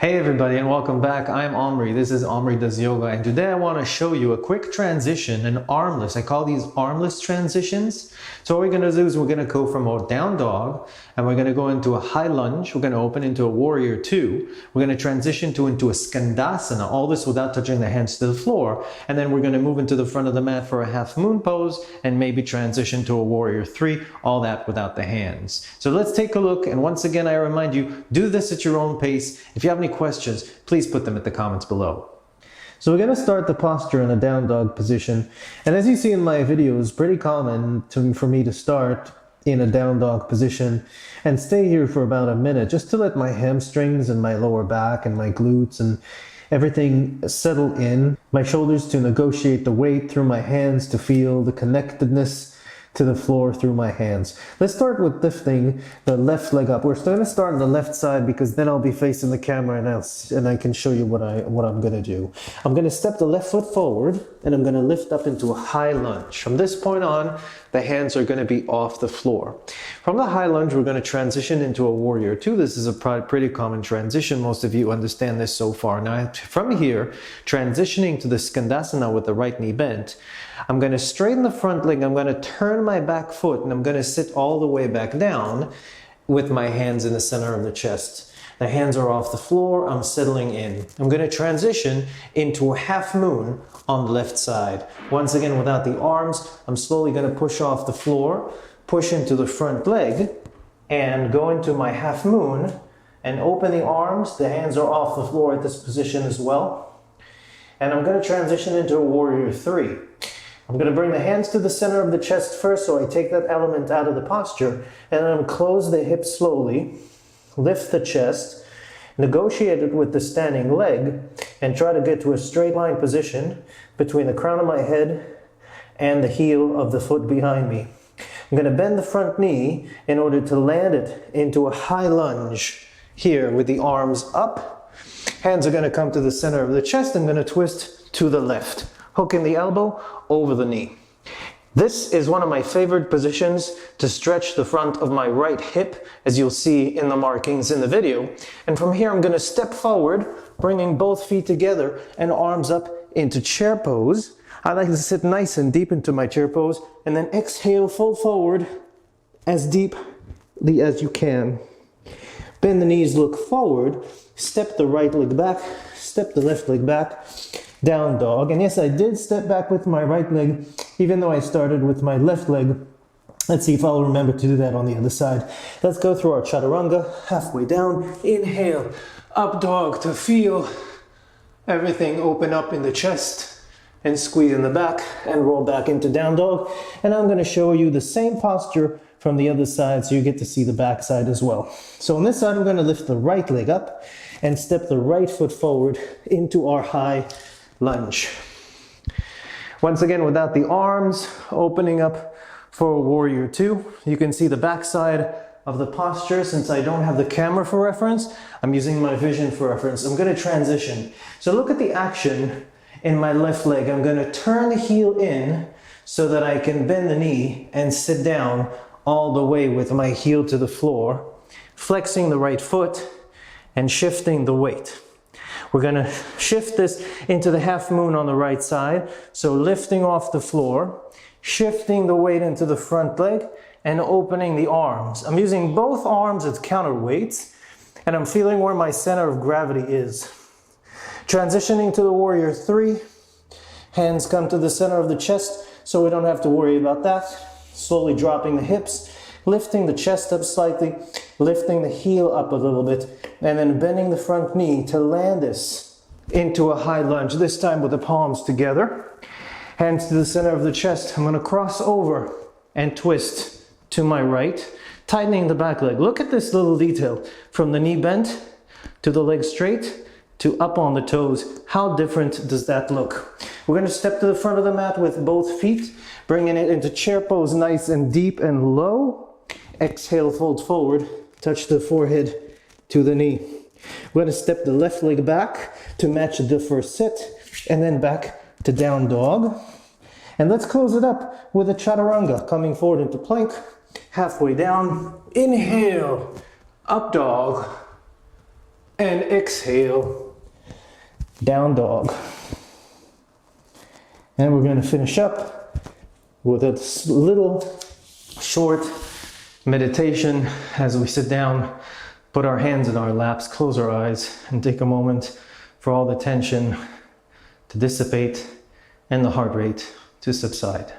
Hey everybody and welcome back. I'm Omri. This is Omridoesyoga and today I want to show you a quick transition, an armless. I call these armless transitions. So what we're going to do is we're going to go from a down dog and we're going to go into a high lunge. We're going to open into a warrior two. We're going to transition into a Skandasana, all this without touching the hands to the floor. And then we're going to move into the front of the mat for a half moon pose and maybe transition to a warrior three, all that without the hands. So let's take a look, and once again I remind you, do this at your own pace. If you have any questions, please put them in the comments below. So we're going to start the posture in a down dog position, and as you see in my videos, pretty common for me to start in a down dog position and stay here for about a minute just to let my hamstrings and my lower back and my glutes and everything settle in, my shoulders to negotiate the weight through my hands, to feel the connectedness to the floor through my hands. Let's start with lifting the left leg up. We're going to start on the left side because then I'll be facing the camera and I can show you what I'm going to do. I'm going to step the left foot forward and I'm going to lift up into a high lunge. From this point on, the hands are going to be off the floor. From the high lunge, we're going to transition into a warrior two. This is a pretty common transition. Most of you understand this so far. Now, from here, transitioning to the Skandasana with the right knee bent, I'm going to straighten the front leg. I'm going to turn my back foot and I'm going to sit all the way back down with my hands in the center of the chest. The hands are off the floor. I'm settling in. I'm going to transition into a half moon on the left side. Once again, without the arms, I'm slowly going to push off the floor, push into the front leg, and go into my half moon and open the arms. The hands are off the floor at this position as well. And I'm going to transition into a warrior three. I'm going to bring the hands to the center of the chest first, so I take that element out of the posture, and then I'm going to close the hips slowly, lift the chest, negotiate it with the standing leg, and try to get to a straight line position between the crown of my head and the heel of the foot behind me. I'm going to bend the front knee in order to land it into a high lunge here with the arms up. Hands are going to come to the center of the chest. I'm going to twist to the left, hooking the elbow over the knee. This is one of my favorite positions to stretch the front of my right hip, as you'll see in the markings in the video. And from here, I'm going to step forward, bringing both feet together and arms up into chair pose. I like to sit nice and deep into my chair pose, and then exhale, fold forward as deeply as you can. Bend the knees, look forward, step the right leg back, step the left leg back, down dog. And yes, I did step back with my right leg, even though I started with my left leg. Let's see if I'll remember to do that on the other side. Let's go through our chaturanga, halfway down. Inhale, up dog to feel everything open up in the chest and squeeze in the back and roll back into down dog. And I'm going to show you the same posture from the other side so you get to see the back side as well. So on this side, I'm going to lift the right leg up and step the right foot forward into our high lunge. Once again, without the arms, opening up for a warrior two. You can see the back side of the posture. Since I don't have the camera for reference, I'm using my vision for reference. I'm going to transition. So look at the action in my left leg. I'm going to turn the heel in so that I can bend the knee and sit down all the way with my heel to the floor, flexing the right foot and shifting the weight. We're going to shift this into the half moon on the right side. So lifting off the floor, shifting the weight into the front leg, and opening the arms. I'm using both arms as counterweights, and I'm feeling where my center of gravity is. Transitioning to the warrior three. Hands come to the center of the chest, so we don't have to worry about that. Slowly dropping the hips, lifting the chest up slightly, lifting the heel up a little bit, and then bending the front knee to land this into a high lunge, this time with the palms together. Hands to the center of the chest. I'm going to cross over and twist to my right, tightening the back leg. Look at this little detail, from the knee bent to the leg straight to up on the toes. How different does that look? We're going to step to the front of the mat with both feet, bringing it into chair pose, nice and deep and low. Exhale, fold forward, touch the forehead to the knee. We're going to step the left leg back to match the first set, and then back to down dog. And let's close it up with a chaturanga, coming forward into plank, halfway down. Inhale, up dog, And exhale, down dog. And we're going to finish up with a little short meditation as we sit down, put our hands in our laps, close our eyes, and take a moment for all the tension to dissipate and the heart rate to subside.